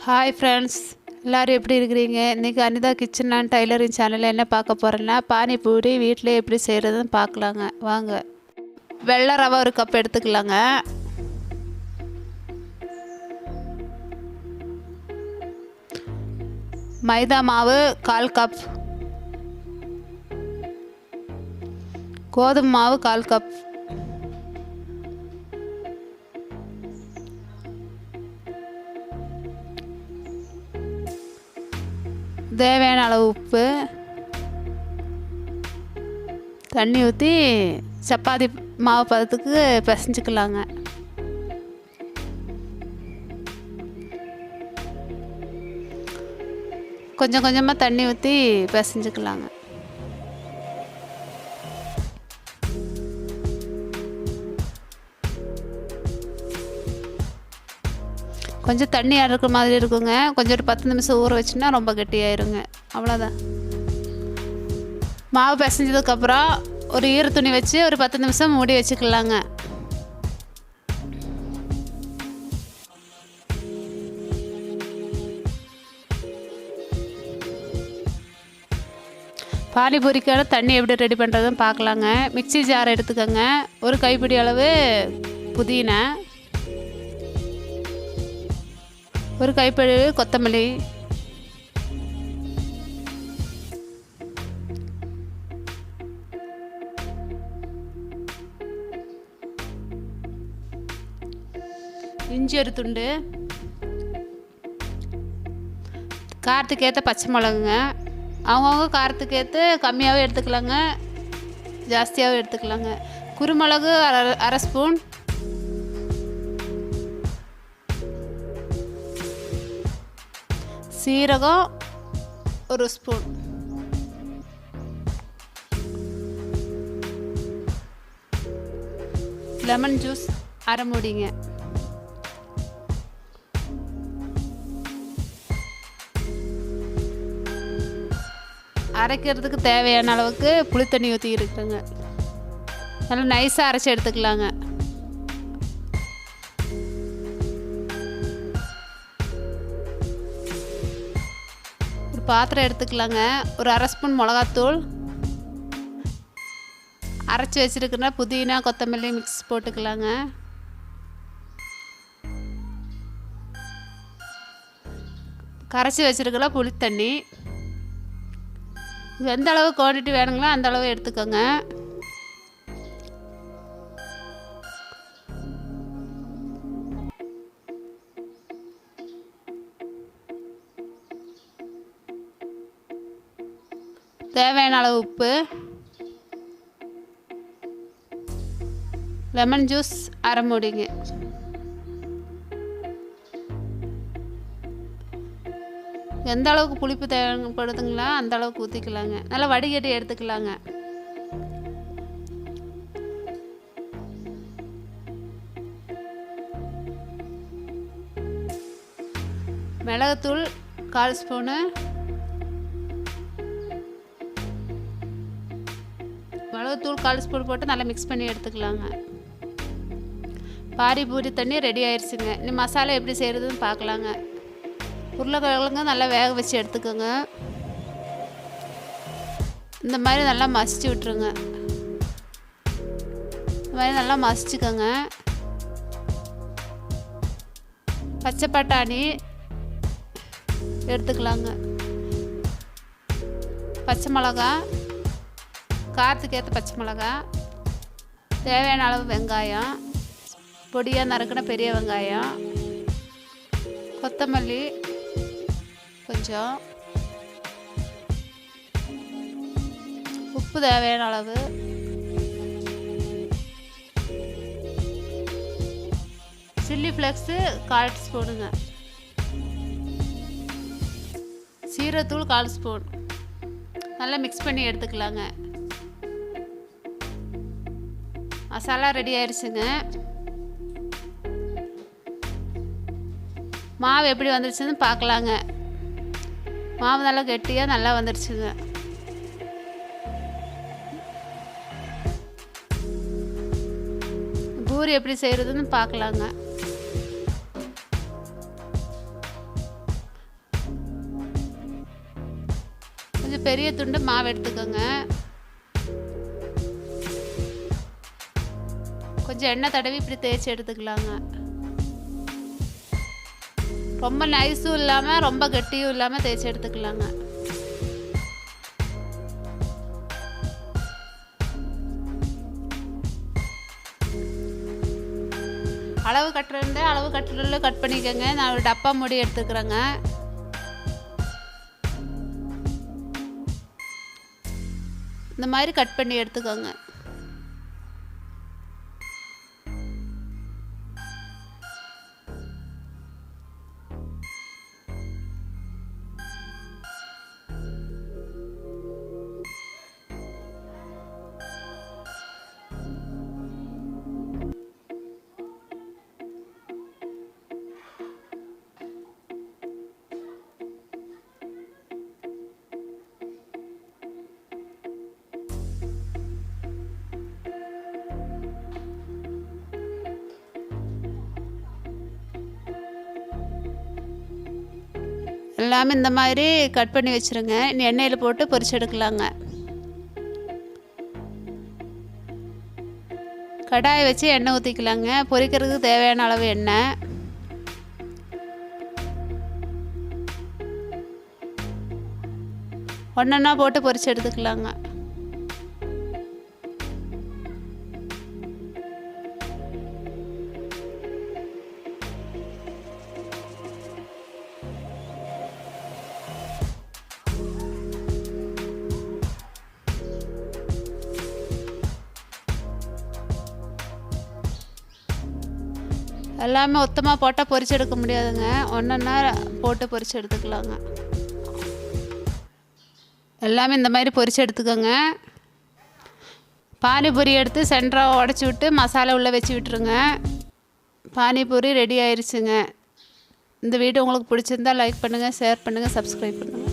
Hi friends, எல்லோரும் எப்படி இருக்கிறீங்க? இன்றைக்கி அனிதா கிச்சன் அண்ட் டைலரிங் சேனலில் என்ன பார்க்க போகிறேன்னா, பானி பூரி வீட்டில் எப்படி செய்கிறதுன்னு பார்க்கலாங்க. வாங்க. வெள்ளை ரவை ஒரு கப் எடுத்துக்கலாங்க. மைதா மாவு 1/4 கப், கோதுமை மாவு 1/4 கப், தேவையான அளவு உப்பு, தண்ணி ஊற்றி சப்பாத்தி மாவு பதத்துக்கு பிசைஞ்சிக்கலாங்க. கொஞ்சம் கொஞ்சமாக தண்ணி ஊற்றி பிசைஞ்சிக்கலாங்க. கொஞ்சம் தண்ணி இருக்கிற மாதிரி இருக்குங்க. கொஞ்சம் ஒரு 10 நிமிஷம் ஊற வச்சுன்னா ரொம்ப கெட்டியாயிருங்க. அவ்வளோதான். மாவு பிசைஞ்சதுக்கப்புறம் ஒரு ஈர துணி வச்சு ஒரு 10 நிமிஷம் மூடி வச்சுக்கலாங்க. பானிபூரிக்கான தண்ணி எப்படி ரெடி பண்ணுறதுன்னு பார்க்கலாங்க. மிக்ஸி ஜார் எடுத்துக்கோங்க. ஒரு கைப்பிடி அளவு புதினா, ஒரு கைப்பிடி கொத்தமல்லி, இஞ்சி ஒரு துண்டு, காரத்துக்கு ஏற்ற பச்சை மிளகுங்க. அவங்கவுங்க காரத்துக்கு ஏற்ற கம்மியாகவே எடுத்துக்கலாங்க, ஜாஸ்தியாகவே எடுத்துக்கலாங்க. குருமிளகு அரை ஸ்பூன், சீரகம் ஒரு ஸ்பூன், லெமன் ஜூஸ் அரை மூடிங்க. அரைக்கிறதுக்கு தேவையான அளவுக்கு புளி தண்ணி ஊற்றி இருக்குங்க. நல்லா நைஸாக அரைச்சி எடுத்துக்கலாங்க. ஒரு பாத்திரம் எடுத்துக்கலாங்க. ஒரு அரை ஸ்பூன் மிளகாத்தூள், அரைச்சி வச்சுருக்குன்னா புதினா கொத்தமல்லி மிக்ஸ் போட்டுக்கலாங்க. கரைச்சி வச்சுருக்கலாம் புளி தண்ணி. எந்த அளவு குவான்டிட்டி வேணுங்களோ அந்த அளவு எடுத்துக்கோங்க. தேவையான அளவு உப்பு, லெமன் ஜூஸ் அரை மூடிங்க. எந்த அளவுக்கு புளிப்பு தேவைப்படுதுங்களா அந்த அளவுக்கு ஊற்றிக்கலாங்க. நல்லா வடிகட்டி எடுத்துக்கலாங்க. மிளகுத்தூள் 1/4 ஸ்பூனு, மிளகுத்தூள் 1/4 ஸ்பூன் போட்டு நல்லா மிக்ஸ் பண்ணி எடுத்துக்கலாங்க. பானிபூரி தண்ணி ரெடி ஆயிடுச்சுங்க. இன்னும் மசாலா எப்படி செய்கிறதுன்னு பார்க்கலாங்க. உருளைக்கிழங்கு நல்லா வேக வச்சு எடுத்துக்கோங்க. இந்த மாதிரி நல்லா மசிச்சு விட்டுருங்க. இந்த மாதிரி நல்லா மசிச்சுக்கோங்க. பச்சை பட்டாணி எடுத்துக்கலாங்க. பச்சை மிளகா, காரத்துக்கு ஏற்ற பச்சை மிளகா, தேவையான அளவு வெங்காயம், பொடியாக நறுக்கின பெரிய வெங்காயம், கொத்தமல்லி கொஞ்சம், உப்பு தேவையான அளவு, சில்லி ஃப்ளேக்ஸு 1/4 ஸ்பூனுங்க, சீரகத்தூள் 1/4 ஸ்பூன். நல்லா மிக்ஸ் பண்ணி எடுத்துக்கலாங்க. மசாலா ரெடி ஆயிடுச்சுங்க. மாவு எப்படி வந்துருச்சுன்னு பார்க்கலாங்க. மாவு நல்லா கெட்டியாக நல்லா வந்துருச்சுங்க. பூரி எப்படி செய்கிறதுன்னு பார்க்கலாங்க. கொஞ்சம் பெரிய துண்டு மாவு எடுத்துக்கோங்க. கொஞ்சம் எண்ணெய் தடவி இப்படி தேய்ச்சி எடுத்துக்கலாங்க. ரொம்ப நைஸும் இல்லாமல் ரொம்ப கெட்டியும் இல்லாமல் தேய்ச்சி எடுத்துக்கலாங்க. அளவு கட்டுறது அளவு கட்டுறதுல கட் பண்ணிக்கோங்க. நான் ஒரு டப்பா மூடி எடுத்துக்கிறேங்க. இந்த மாதிரி கட் பண்ணி எடுத்துக்கோங்க. எல்லாமே இந்த மாதிரி கட் பண்ணி வச்சுருங்க. இனி எண்ணெயில் போட்டு பொரிச்சு எடுக்கலாங்க. கடாயை வச்சு எண்ணெய் ஊற்றிக்கலாங்க. பொரிக்கிறதுக்கு தேவையான அளவு எண்ணெய். ஒன்றா போட்டு பொரிச்சு எடுத்துக்கலாங்க. எல்லாமே மொத்தமாக போட்டால் பொரிச்சு எடுக்க முடியாதுங்க. ஒன்றா போட்டு பொரிச்சு எடுத்துக்கலாங்க. எல்லாமே இந்த மாதிரி பொரிச்சு எடுத்துக்கோங்க. பானிபூரி எடுத்து சென்டராக உடச்சி விட்டு மசாலா உள்ளே வச்சு விட்டுருங்க. பானிபூரி ரெடி ஆயிடுச்சுங்க. இந்த வீடியோ உங்களுக்கு பிடிச்சிருந்தா லைக் பண்ணுங்கள், ஷேர் பண்ணுங்கள், சப்ஸ்கிரைப் பண்ணுங்கள்.